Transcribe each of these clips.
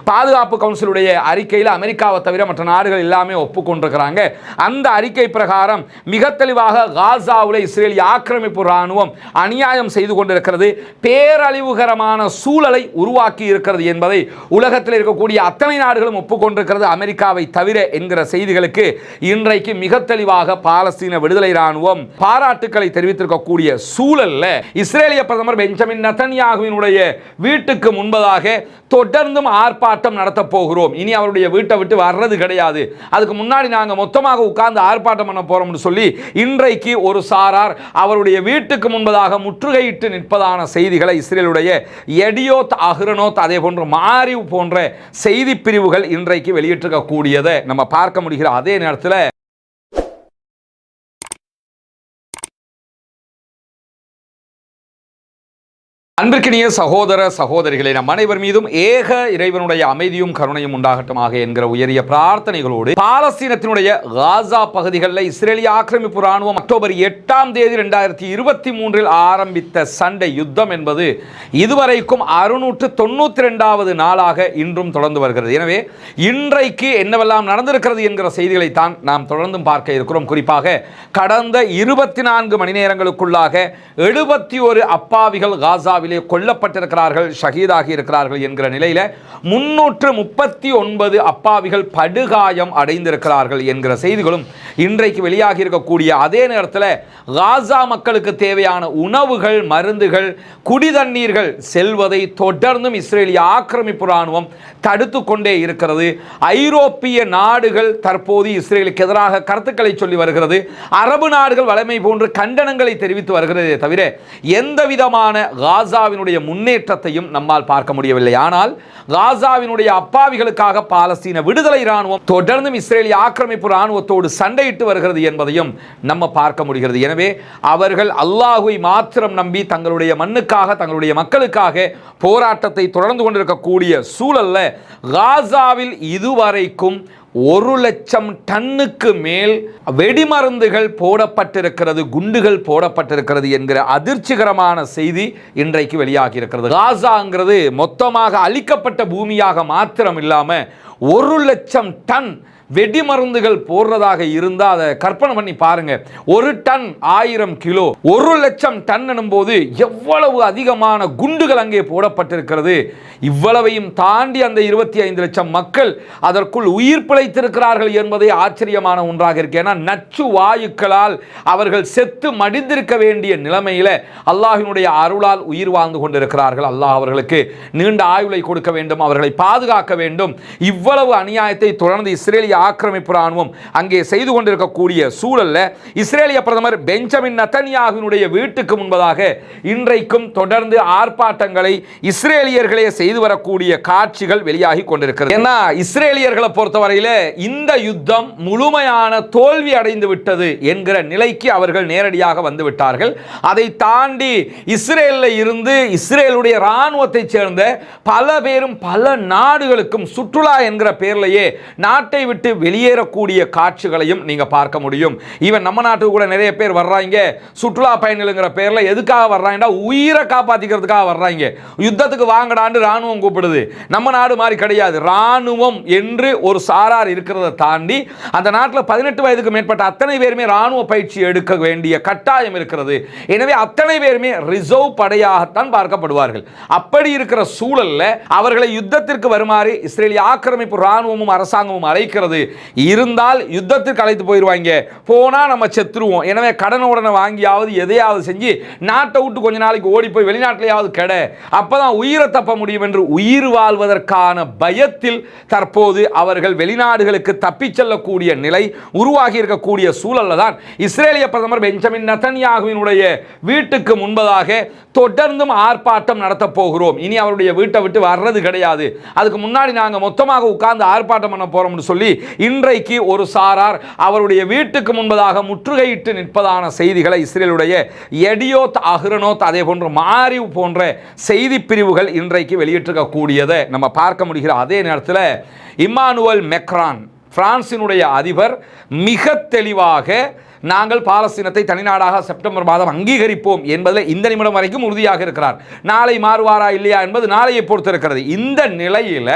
பாதுகாப்பு கவுன்சிலுடைய அறிக்கையில் அமெரிக்காவை தவிர மற்ற நாடுகள் எல்லாமே ஒப்புக்கொண்டிருக்கிறாங்க. அந்த அறிக்கை பிரகாரம் மிக தெளிவாக காசாவில் இஸ்ரேலிய ஆக்கிரமிப்பு இராணுவம் அநியாயம் செய்து கொண்டிருக்கிறது, பேரழிவுகரமான சூழலை உருவாக்கி இருக்கிறது என்பதை உலகத்தில் இருக்கக்கூடிய அத்தனை நாடுகளும் ஒப்புக்கொண்டிருக்கிறது, அமெரிக்காவை தவிர என்கிற செய்திகளுக்கு இன்றைக்கு மிக தெளிவாக பாலஸ்தீன விடுதலை இராணுவம் பாராட்டுக்களை தெரிவித்திருக்கக்கூடிய சூழல்ல இஸ்ரேலிய பிரதமர் பெஞ்சமின் நெதன்யாகுவினுடைய வீட்டுக்கு முன்பதாக தொடர்ந்தும் ஆர்ப்பாட்டம் நடத்த போகிறோம், இனி அவருடைய வீட்டை விட்டு வர்றது கிடையாது, அதுக்கு முன்னாடி நாங்கள் மொத்தமாக உட்கார்ந்து ஆர்ப்பாட்டம் பண்ண போறோம்னு சொல்லி இன்றைக்கு ஒரு சாரார் அவருடைய வீட்டுக்கு முன்பதாக முற்றுகையிட்டு நிற்பதான செய்திகளை இஸ்ரேலுடைய எடியோத், அஹ்ரோனோத், அதே போன்ற மாரிவ் போன்ற செய்தி பிரிவுகள் இன்றைக்கு வெளியிட்டிருக்கக்கூடியதை நம்ம பார்க்க முடிகிற அதே நேரத்தில் அன்பிற்கினிய சகோதர சகோதரிகளை நம் அனைவர் மீதும் ஏக இறைவனுடைய அமைதியும் கருணையும் உண்டாகட்டுமாக என்கிற உயரிய பிரார்த்தனைகளோடு பாலஸ்தீனத்தினுடைய காசா பகுதிகளில் இஸ்ரேலிய ஆக்கிரமிப்பு இராணுவம் அக்டோபர் 8ஆம் தேதி 2023 ஆரம்பித்த சண்டை யுத்தம் என்பது இதுவரைக்கும் 692வது நாளாக இன்றும் தொடர்ந்து வருகிறது. எனவே இன்றைக்கு என்னவெல்லாம் நடந்திருக்கிறது என்கிற செய்திகளைத்தான் நாம் தொடர்ந்தும் பார்க்க இருக்கிறோம். குறிப்பாக கடந்த 24 மணி நேரங்களுக்குள்ளாக 71 அப்பாவிகள் காசாவில் கொல்லப்பட்டிருக்கிறார்கள், ஷஹீதாகி இருக்கிறார்கள் என்கிற நிலையில 339 அப்பாவிகள் படுகாயம் அடைந்திருக்கிறார்கள் என்கிற செய்திகளும் இன்றைக்கு வெளியாகி இருக்கக்கூடிய அதே நேரத்தில் காசா மக்களுக்கு தேவையான உணவுகள், மருந்துகள், குடிதண்ணீர்கள் செல்வதை தொடர்ந்தும் இஸ்ரேலிய ஆக்கிரமிப்பு இராணுவம் தடுத்து கொண்டே இருக்கிறது. ஐரோப்பிய நாடுகள் தற்போது இஸ்ரேலுக்கு எதிராக கருத்துக்களை சொல்லி வருகிறது, அரபு நாடுகள் வலிமை போன்று கண்டனங்களை தெரிவித்து வருகிறதே தவிர எந்த விதமான காசாவினுடைய முன்னேற்றத்தையும் நம்மால் பார்க்க முடியவில்லை. ஆனால் காசாவினுடைய அப்பாவிகளுக்காக பாலஸ்தீன விடுதலை இராணுவம் தொடர்ந்தும் இஸ்ரேலிய ஆக்கிரமிப்பு இராணுவத்தோடு சண்டையிட்டு வருகிறது என்பதையும் நம்ம பார்க்க முடிகிறது. எனவே அவர்கள் அல்லாஹ்வை மாத்திரம் நம்பி தங்களுடைய மண்ணுக்காக, தங்களுடைய மக்களுக்காக போராட்டத்தை தொடர்ந்து கொண்டிருக்கக்கூடிய சூழல்ல காசாவில் இதுவரைக்கும் 1,00,000 டன்னுக்கு மேல் வெடிமருந்துகள் போடப்பட்டிருக்கிறது, குண்டுகள் போடப்பட்டிருக்கிறது என்கிற அதிர்ச்சிகரமான செய்தி இன்றைக்கு வெளியாகி இருக்கிறது. காசாங்கிறது மொத்தமாக அழிக்கப்பட்ட பூமியாக மாத்திரம் இல்லாம 1,00,000 டன் வெடிமருந்துகள் போடுறதாக இருந்தால் அதை கற்பனை பண்ணி பாருங்க. 1 டன் 1000 கிலோ, 1,00,000 டன் எனும்போது எவ்வளவு அதிகமான குண்டுகள் அங்கே போடப்பட்டிருக்கிறது. இவ்வளவையும் தாண்டி அந்த 25 லட்சம் மக்கள் அதற்குள் உயிர் பிழைத்திருக்கிறார்கள் என்பதே ஆச்சரியமான ஒன்றாக இருக்கு. ஏன்னா நச்சு வாயுக்களால் அவர்கள் செத்து மடிந்திருக்க வேண்டிய நிலைமையில அல்லாஹ்வினுடைய அருளால் உயிர் வாழ்ந்து கொண்டிருக்கிறார்கள். அல்லாஹ் அவர்களுக்கு நீண்ட ஆயுளை கொடுக்க வேண்டும், அவர்களை பாதுகாக்க வேண்டும். இவ்வளவு அநியாயத்தை தொடர்ந்து இஸ்ரேலிய ஆக்கிரமிப்பு இராணுவம் அங்கே செய்து கொண்டிருக்கக்கூடிய சூழல்ல இஸ்ரேலிய பிரதமர் பெஞ்சமின் நெதன்யாகுவினுடைய வீட்டுக்கு முன்பதாக இன்றைக்கும் தொடர்ந்து ஆர்ப்பாட்டங்களை இஸ்ரேலியர்களே செய்து வரக்கூடிய காட்சிகள் வெளியாகி கொண்டிருக்கிறது. ஏன்னா இஸ்ரேலியர்களை பொறுத்தவரையில இந்த யுத்தம் முழுமையான தோல்வி அடைந்து விட்டது என்கிற நிலைக்கு அவர்கள் நேரடியாக வந்து விட்டார்கள். அதை தாண்டி இஸ்ரேலில் இருந்து இஸ்ரேலுடைய இராணுவத்தை சேர்ந்த பல பேரும் பல நாடுகளுக்கும் சுற்றுலா என்கிற பெயரிலேயே நாட்டை விட்டு வெளியேறக்கூடிய காட்சிகளையும் நீங்க பார்க்க முடியும். ஈவன் நம்ம நாட்டுக்கு கூட நிறைய பேர் வர்றாங்க, சுற்றுலா பயணிகள்ங்கிற பேர்ல எதுக்காக வர்றாங்கன்னா உயிரை காப்பாத்திக்கிறதுக்காக வர்றாங்க. யுத்தத்துக்கு வாங்கடான்னு ராணுவம் கூப்பிடுது. நம்ம நாடு மாதிரி கிடையாது. ராணுவம் என்று ஒரு சாரார் இருக்கிறத தாண்டி அந்த நாட்டில் 18 வயதுக்கு மேற்பட்ட அத்தனை பேருமே ராணுவ பயிற்சி எடுக்க வேண்டிய கட்டாயம் இருக்கிறது. எனவே அத்தனை பேருமே ரிசர்வ் படையாகத்தான் பார்க்கப்படுவார்கள். அப்படி இருக்கிற சூழல்ல அவர்களை யுத்தத்திற்கு வருமாறு இஸ்ரேலிய ஆக்கிரமிப்பு ராணுவமும் அரசாங்கமும் அழைக்கிறது. இருந்தால் யுத்தத்திற்கு அழைத்து போயிருவாங்க, போனா நம்ம செத்துருவோம். எனவே கடனை உடனே வாங்கியாவது எதையாவது செஞ்சு நாட்டை விட்டு கொஞ்ச நாளைக்கு ஓடி போய் வெளிநாட்டிலேயாவது கடை, அப்பதான் உயிரை தப்ப முடியும் என்று உயிர் வாழ்வதற்கான பயத்தில் தற்போது அவர்கள் வெளிநாடுகளுக்கு தப்பிச் செல்லக்கூடிய நிலை உருவாகி இருக்கக்கூடிய சூழல்ல தான் இஸ்ரேலிய பிரதமர் பெஞ்சமின் நெதன்யாகுவினுடைய வீட்டுக்கு முன்பதாக தொடர்ந்தும் ஆர்ப்பாட்டம் நடத்த போகிறோம், இனி அவருடைய வீட்டை விட்டு வர்றது கிடையாது, அதுக்கு முன்னாடி நாங்க மொத்தமாக உட்கார்ந்து ஆர்ப்பாட்டம் பண்ண போறோம்னு சொல்லி இன்றைக்கு ஒரு சாரார் அவருடைய வீட்டுக்கு முன்பதாக முற்றுகையிட்டு நிற்பதான செய்திகளை இஸ்ரேலுடைய எடியோத், அஹ்ரோனோத், அதே போன்ற மாரிவ் போன்ற செய்தி பிரிவுகள் இன்றைக்கு வெளியிட்டிருக்கக்கூடியதை நம்ம பார்க்க முடிகிற அதே நேரத்தில் இம்மானுவேல் மேக்ரான் பிரான்சினுடைய அதிபர் மிக தெளிவாக நாங்கள் பாலஸ்தீனத்தை தனிநாடாக செப்டம்பர் மாதம் அங்கீகரிப்போம் என்பதில் இந்த நிமிடம் வரைக்கும் உறுதியாக இருக்கிறார். நாளை மாறுவாரா இல்லையா என்பது நாளையை பொறுத்து இருக்கிறது. இந்த நிலையில்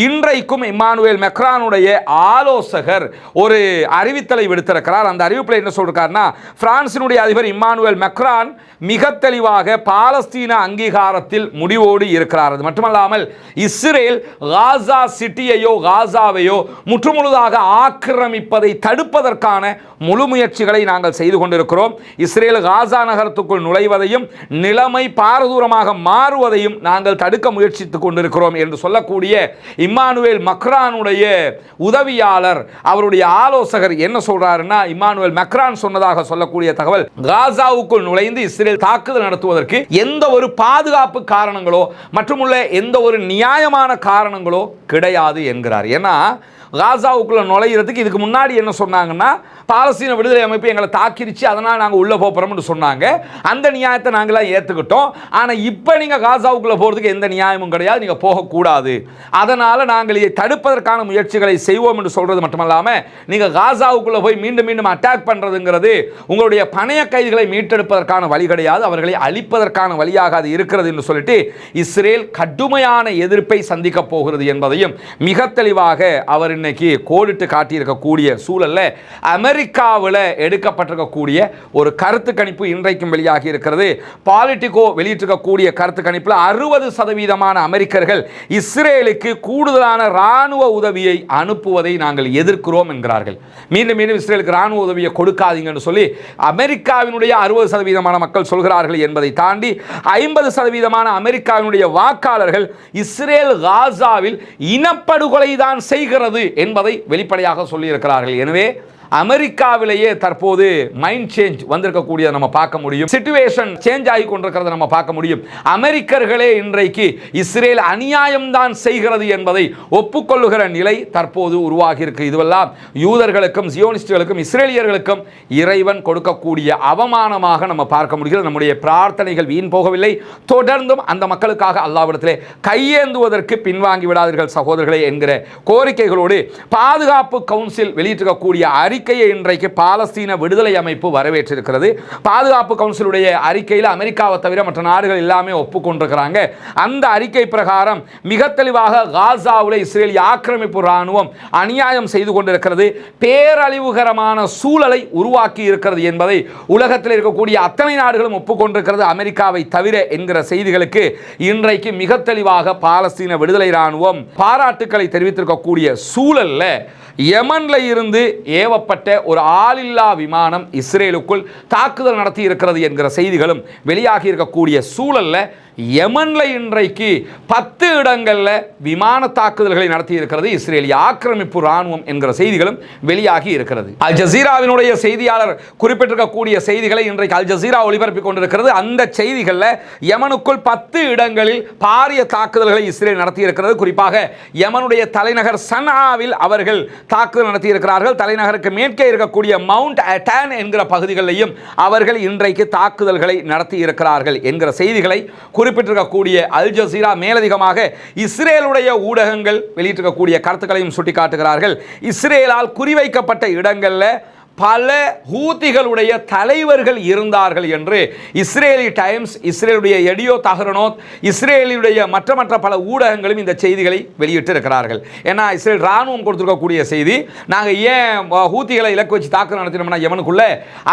இன்றைக்கும் இம்மானுவேல் மெக்ரானுடைய ஆலோசகர் ஒரு அறிவித்தலை விடுத்திருக்கிறார். அந்த அறிவிப்பில் என்ன சொல்றாருன்னா, பிரான்சினுடைய அதிபர் இம்மானுவேல் மெக்ரான் மிக தெளிவாக பாலஸ்தீன அங்கீகாரத்தில் முடிவோடு இருக்கிறார். அது மட்டுமல்லாமல் இஸ்ரேல் காசா சிட்டியையோ காசாவையோ முற்றுமுழுதாக ஆக்கிரமிப்பதை தடுப்பதற்கான முழு முயற்சிகளை நாங்கள் செய்து கொண்டிருக்கிறோம். இஸ்ரேல் காசா நகரத்துக்குள் நுழைவதையும் நிலைமை பாரதூரமாக மாறுவதையும் நாங்கள் தடுக்க முயற்சித்துக் கொண்டிருக்கிறோம் என்று சொல்லக்கூடிய இம்மானுவேல் மக்ரானுடைய உதவியாளர், அவருடைய ஆலோசகர் என்ன சொல்றாருன்னா, இம்மானுவேல் மக்ரான் சொன்னதாக சொல்லக்கூடிய தகவல், காசாவுக்குள் நுழைந்து இஸ்ரேல் தாக்குதல் நடத்துவதற்கு எந்த ஒரு பாதுகாப்பு காரணங்களோ மற்றும் எந்த ஒரு நியாயமான காரணங்களோ கிடையாது என்கிறார். ஏன்னா காசாவுக்குள்ள நுழையிறதுக்கு இதுக்கு முன்னாடி என்ன சொன்னாங்கன்னா, பாலஸ்தீன விடுதலை அமைப்பு எங்களை தாக்கிருச்சு, அதனால் நாங்கள் உள்ளே போகிறோம்னு சொன்னாங்க. அந்த நியாயத்தை நாங்களாம் ஏற்றுக்கிட்டோம். ஆனால் இப்போ நீங்கள் காசாவுக்குள்ளே போகிறதுக்கு எந்த நியாயமும் கிடையாது, நீங்கள் போகக்கூடாது, அதனால் நாங்கள் இதை தடுப்பதற்கான முயற்சிகளை செய்வோம் என்று சொல்கிறது மட்டுமல்லாமல், நீங்கள் காசாவுக்குள்ளே போய் மீண்டும் மீண்டும் அட்டாக் பண்ணுறதுங்கிறது உங்களுடைய பணைய கைதிகளை மீட்டெடுப்பதற்கான வழி கிடையாது, அவர்களை அழிப்பதற்கான வழியாக அது இருக்கிறது என்று சொல்லிட்டு இஸ்ரேல் கடுமையான எதிர்ப்பை சந்திக்கப் போகிறது என்பதையும் மிக தெளிவாக அவர் இன்னைக்கு கோடிட்டு காட்டியிருக்கக்கூடிய சூழல்ல அமெரிக்காவில் எடுக்கப்பட்டிருக்கக்கூடிய ஒரு கருத்து கணிப்பு இன்றைக்கும் வெளியாகி இருக்கிறது. பாலிட்டிகோ வெளியிட்டிருக்கக்கூடிய கருத்து கணிப்பில் 60% அமெரிக்கர்கள் இஸ்ரேலுக்கு கூடுதலான இராணுவ உதவியை அனுப்புவதை நாங்கள் எதிர்க்கிறோம் என்கிறார்கள். மீண்டும் மீண்டும் இஸ்ரேலுக்கு இராணுவ உதவியை கொடுக்காதீங்கன்னு சொல்லி அமெரிக்காவினுடைய 60% மக்கள் சொல்கிறார்கள் என்பதை தாண்டி 50% அமெரிக்காவினுடைய வாக்காளர்கள் இஸ்ரேல் காசாவில் இனப்படுகொலை தான் செய்கிறது என்பதை வெளிப்படையாக சொல்லியிருக்கிறார்கள். எனவே அமெரிக்காவிலேயே தற்போது மைண்ட் சேஞ்ச் வந்திருக்கக்கூடிய நம்ம பார்க்க முடியும். சிச்சுவேஷன் சேஞ்ச் ஆகி கொண்டிருக்கிறத நம்ம பார்க்க முடியும். அமெரிக்கர்களே இன்றைக்கு இஸ்ரேல் அநியாயம் தான் செய்கிறது என்பதை ஒப்புக்கொள்ளுகிற நிலை தற்போது உருவாகி இருக்கு. இதுவெல்லாம் யூதர்களுக்கும் சியோனிஸ்டுகளுக்கும் இஸ்ரேலியர்களுக்கும் இறைவன் கொடுக்கக்கூடிய அவமானமாக நம்ம பார்க்க முடிகிறது. நம்முடைய பிரார்த்தனைகள் வீண் போகவில்லை. தொடர்ந்தும் அந்த மக்களுக்காக அல்லாஹ்விடத்திலே கையேந்துவதற்கு பின்வாங்கி விடாதீர்கள் சகோதரர்களே என்கிற கோரிக்கைகளோடு பாதுகாப்பு கவுன்சில் வெளியிட்டிருக்கக்கூடிய அறிக்கையை இன்றைக்கு பாலஸ்தீன விடுதலை அமைப்பு வரவேற்றிருக்கிறது. பாதுகாப்பு கவுன்சிலுடைய அறிக்கையில் அமெரிக்காவை தவிர மற்ற நாடுகள் எல்லாமே ஒப்புக்கொண்டிருக்கிறாங்க. அந்த அறிக்கை பிரகாரம் மிக தெளிவாக காசாவில் இஸ்ரேலிய ஆக்கிரமிப்பு ராணுவம் அநியாயம் செய்து கொண்டிருக்கிறது, பேரழிவுகரமான சூழலை உருவாக்கி இருக்கிறது என்பதை உலகத்தில் இருக்கக்கூடிய அத்தனை நாடுகளும் ஒப்புக்கொண்டிருக்கிறது அமெரிக்காவை தவிர என்கிற செய்திகளுக்கு இன்றைக்கு மிக தெளிவாக பாலஸ்தீன விடுதலை ராணுவம் பாராட்டுக்களை தெரிவித்திருக்கக்கூடிய சூழல்ல யமன்ல இருந்து ஏவப்பட்ட ஒரு ஆளில்லா விமானம் இஸ்ரேலுக்குள் தாக்குதல் நடத்தி இருக்கிறது என்கிற செய்திகளும் வெளியாகி இருக்கக்கூடிய சூழல்ல யமன்ல இன்றைக்கு 10 இடங்கள்ல விமான தாக்குதல்களை நடத்தி இருக்கிறது இஸ்ரேலிய ஆக்கிரமிப்பு ராணுவம் என்கிற செய்திகளும் வெளியாகி இருக்கிறது. அல் ஜசீராவினுடைய செய்தியாளர் குறிப்பிட்டிருக்கக்கூடிய செய்திகளை இன்றைக்கு அல் ஜசீரா ஒளிபரப்பிக் கொண்டிருக்கிறது. அந்த செய்திகளில் யமனுக்குள் 10 இடங்களில் பாரிய தாக்குதல்களை இஸ்ரேல் நடத்தி இருக்கிறது. குறிப்பாக யமனுடைய தலைநகர் சன்ஆவில் அவர்கள் தாக்குதல் நடத்தி இருக்கிறார்கள். தலைநகருக்கு மேற்கே இருக்கக்கூடிய மவுண்ட் அட்டான் என்கிற பகுதிகளிலையும் அவர்கள் இன்றைக்கு தாக்குதல்களை நடத்தி இருக்கிறார்கள் என்கிற செய்திகளை குறிப்பிட்டிருக்கக்கூடிய அல் ஜசீரா மேலதிகமாக இஸ்ரேலுடைய ஊடகங்கள் வெளியிட்டிருக்கக்கூடிய கருத்துக்களையும் சுட்டிக்காட்டுகிறார்கள். இஸ்ரேலால் குறிவைக்கப்பட்ட இடங்களில் பல ஹூதிகளுடைய தலைவர்கள் இருந்தார்கள் என்று இஸ்ரேலி டைம்ஸ், இஸ்ரேலுடைய எடியோ தஹரனோத், இஸ்ரேலுடைய மற்ற பல ஊடகங்களும் இந்த செய்திகளை வெளியிட்டு இருக்கிறார்கள். ஏன்னா இஸ்ரேல் ராணுவம் கொடுத்திருக்கக்கூடிய செய்தி, நாங்கள் ஏன் ஹூதிகளை இலக்கு வச்சு தாக்குதல் நடத்தினோம்னா யமனுக்குள்ள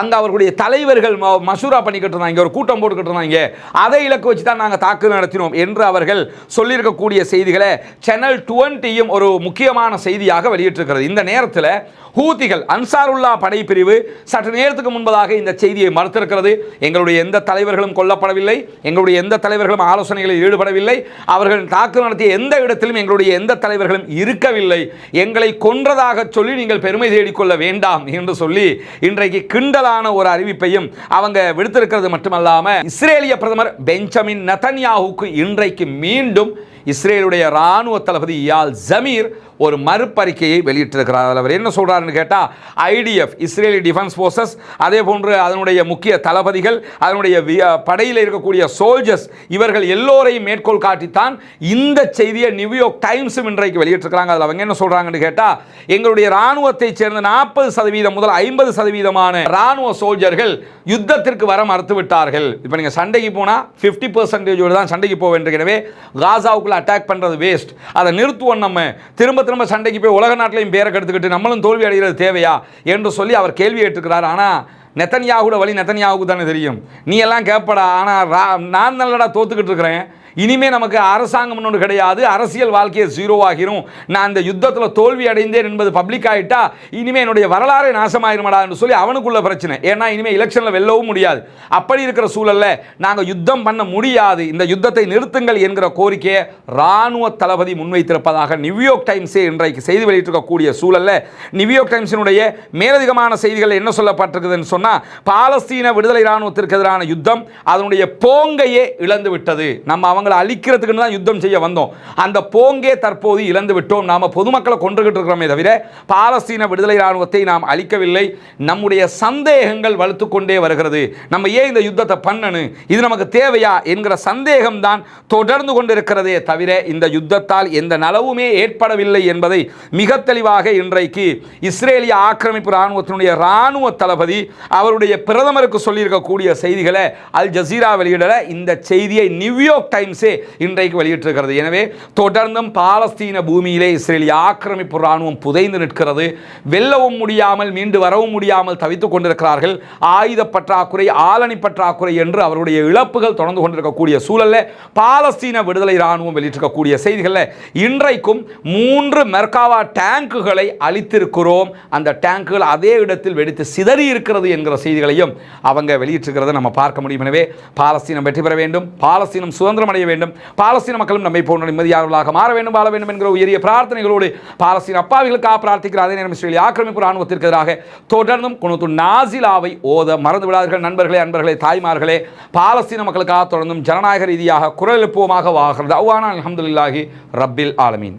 அங்கே அவர்களுடைய தலைவர்கள் மசூரா பண்ணிக்கிட்டு இருந்தாங்க, ஒரு கூட்டம் போட்டுக்கிட்டு இருந்தாங்க, அதை இலக்கு வச்சு தான் நாங்கள் தாக்குதல் நடத்தினோம் என்று அவர்கள் சொல்லியிருக்கக்கூடிய செய்திகளை சேனல் 20யும் ஒரு முக்கியமான செய்தியாக வெளியிட்டிருக்கிறது. இந்த நேரத்தில் ஹூதிகள் அன்சாருல்லா படைப்பிரிவு சற்று நேரத்துக்கு முன்பதாக இந்த செய்தியை மறுத்திருக்கிறது. எங்களுடைய எந்த தலைவர்களும் கொல்லப்படவில்லை, எங்களுடைய எந்த தலைவர்களும் ஆலோசனைகளில் ஈடுபடவில்லை, அவர்கள் தாக்குதல் நடத்திய எந்த இடத்திலும் எங்களுடைய எந்த தலைவர்களும் இருக்கவில்லை, எங்களை கொன்றதாக சொல்லி நீங்கள் பெருமை தேடிக்கொள்ள வேண்டாம் என்று சொல்லி இன்றைக்கு கிண்டலான ஒரு அறிவிப்பையும் அவங்க விடுத்திருக்கிறது. மட்டுமல்லாமல் இஸ்ரேலிய பிரதமர் பெஞ்சமின் நெதன்யாஹுக்கு இன்றைக்கு மீண்டும் இஸ்ரேலுடைய இராணுவ தளபதி இயால் ஜமீர் ஒரு மறுப்பறிக்கையை வெளியிட்டிருக்கிறார். அவர் என்ன சொல்றாருன்னு கேட்டால், ஐடிஎஃப் இஸ்ரேலி டிஃபென்ஸ் ஃபோர்ஸஸ், அதே போன்று அதனுடைய முக்கிய தளபதிகள், அதனுடைய படையில் இருக்கக்கூடிய சோல்ஜர்ஸ், இவர்கள் எல்லோரையும் மேற்கோள் காட்டித்தான் இந்த செய்தியை நியூயார்க் டைம்ஸும் இன்றைக்கு வெளியிட்டிருக்கிறாங்க. அதில் அவங்க என்ன சொல்றாங்கன்னு கேட்டால், எங்களுடைய இராணுவத்தை சேர்ந்த 40% முதல் 50% இராணுவ சோல்ஜர்கள் யுத்தத்திற்கு வர மறுத்து விட்டார்கள். இப்போ நீங்கள் சண்டைக்கு போனால் 50% தான் சண்டைக்கு போக வேண்டும். எனவே காசாவுக்குள்ள அட்டாக் பண்ணுறது வேஸ்ட், அதை நிறுத்துவோம். நம்ம திரும்ப சண்டைக்கு போய் உலக நாட்டிலையும் பேரை கெடுத்துக்கிட்டு நம்மளும் தோல்வி அடைகிறது தேவையா என்று சொல்லி அவர் கேள்வி கேட்டுக்கிறார். ஆனால் நெத்தன்யாகுட வழி நெத்தன்யாவுக்கு தானே தெரியும். நீ எல்லாம் கேட்படா, ஆனால் நான் நல்லடா தோத்துக்கிட்டு இருக்கிறேன், இனிமே நமக்கு அரசாங்கம் ஒன்று கிடையாது, அரசியல் வாழ்க்கையை ஜீரோ ஆகிரும், நான் இந்த யுத்தத்தில் தோல்வி அடைந்தேன் என்பது பப்ளிக் ஆகிட்டா இனிமே என்னுடைய வரலாறு நாசமாயிருமடா என்று சொல்லி அவனுக்குள்ள பிரச்சனை. ஏன்னா இனிமே எலெக்ஷனில் வெல்லவும் முடியாது. அப்படி இருக்கிற சூழல்ல நாங்கள் யுத்தம் பண்ண முடியாது, இந்த யுத்தத்தை நிறுத்துங்கள் என்கிற கோரிக்கையை இராணுவ தளபதி முன்வைத்திருப்பதாக நியூயார்க் டைம்ஸே இன்றைக்கு செய்தி வெளியிட்டிருக்கக்கூடிய சூழல்ல, நியூயார்க் டைம்ஸினுடைய மேலதிகமான செய்திகள் என்ன சொல்லப்பட்டிருக்குதுன்னு சொன்னால், பாலஸ்தீன விடுதலை இராணுவத்திற்கு எதிரான யுத்தம் அதனுடைய போங்கையே இழந்து விட்டது. நம்ம அவங்க அழிக்கிறதுக்கு தான் யுத்தம் செய்ய வந்தோம், அந்த போங்கே தற்போது இழந்து விட்டோம். நாம பொதுமக்களை கொன்றுகிட்டு இருக்கிறோமே தவிர பாலஸ்தீன விடுதலை இராணுவத்தை நாம் அழிக்கவில்லை. நம்முடைய சந்தேகங்கள் வலுத்துக் கொண்டே வருகிறது. நம்ம ஏன் இந்த யுத்தத்தை பண்ணணும், இது நமக்கு தேவையா என்கிற சந்தேகம் தான் தொடர்ந்து கொண்டிருக்கிறதே தவிர இந்த யுத்தத்தால் எந்த நலவுமே ஏற்படவில்லை என்பதை மிக தெளிவாக இன்றைக்கு இஸ்ரேலிய ஆக்கிரமிப்பு இராணுவத்தினுடைய இராணுவ தளபதி அவருடைய பிரதமருக்கு சொல்லியிருக்கக்கூடிய செய்திகளை அல் ஜசீரா வெளியிடல. இந்த செய்தியை நியூயார்க் டைம்ஸ் இன்றைக்கு வெளியிட்டிருக்கிறது. எனவே தொடர்ந்தும் பாலஸ்தீன பூமியிலே இஸ்ரேலிய ஆக்கிரமிப்பு இராணுவம் புதைந்து நிற்கிறது. வெல்லவும் முடியாமல் மீண்டு வரவும் முடியாமல் தவித்துக் கொண்டிருக்கிறார்கள். ஆயுத பற்றாக்குறை, ஆளணி பற்றாக்குறை என்று அவருடைய இழப்புகள் தொடர்ந்து கொண்டிருக்கக்கூடிய சூழல்ல பாலஸ்தீன விடுதலை இராணுவம் வெளியிட்டிருக்கக்கூடிய செய்திகளில் இன்றைக்கும் 3 மெர்காவா டேங்குகளை அளித்திருக்கிறோம், அந்த டேங்குகள் அதே இடத்தில் வெடித்து சிதறி இருக்கிறது என்கிற செய்திகளையும் அவங்க வெளியிட்டிருக்கிறத நம்ம பார்க்க முடியும். எனவே பாலஸ்தீனம் வெற்றி பெற வேண்டும், பாலஸ்தீனம் சுதந்திரம் அடைய வேண்டும், பாலஸ்தீன மக்களும் நம்மை போன்ற நிம்மதியாளர்களாக மாற வேண்டும், வாழ வேண்டும் என்கிற உயரிய பிரார்த்தனைகளோடு பாலஸ்தீன அப்பாவிகளுக்காக பிரார்த்திக்கிற அதே நேரம் இஸ்ரேலிய ஆக்கிரமிப்பு இராணுவத்திற்கு எதிராக தொடர்ந்தும் குனூத்து நாசிலாவை ஓத மறந்து விடாதீர்கள். நண்பர்களே, அன்பர்களே, தாய்மார்களே, பாலஸ்தீன மக்களுக்காக தொடர்ந்தும் ஜனநாயக ரீதியாக குரல் எழுப்புவோமாக. வாகிறது அல்ஹம்துலில்லாஹி ரப்பில் ஆலமீன்.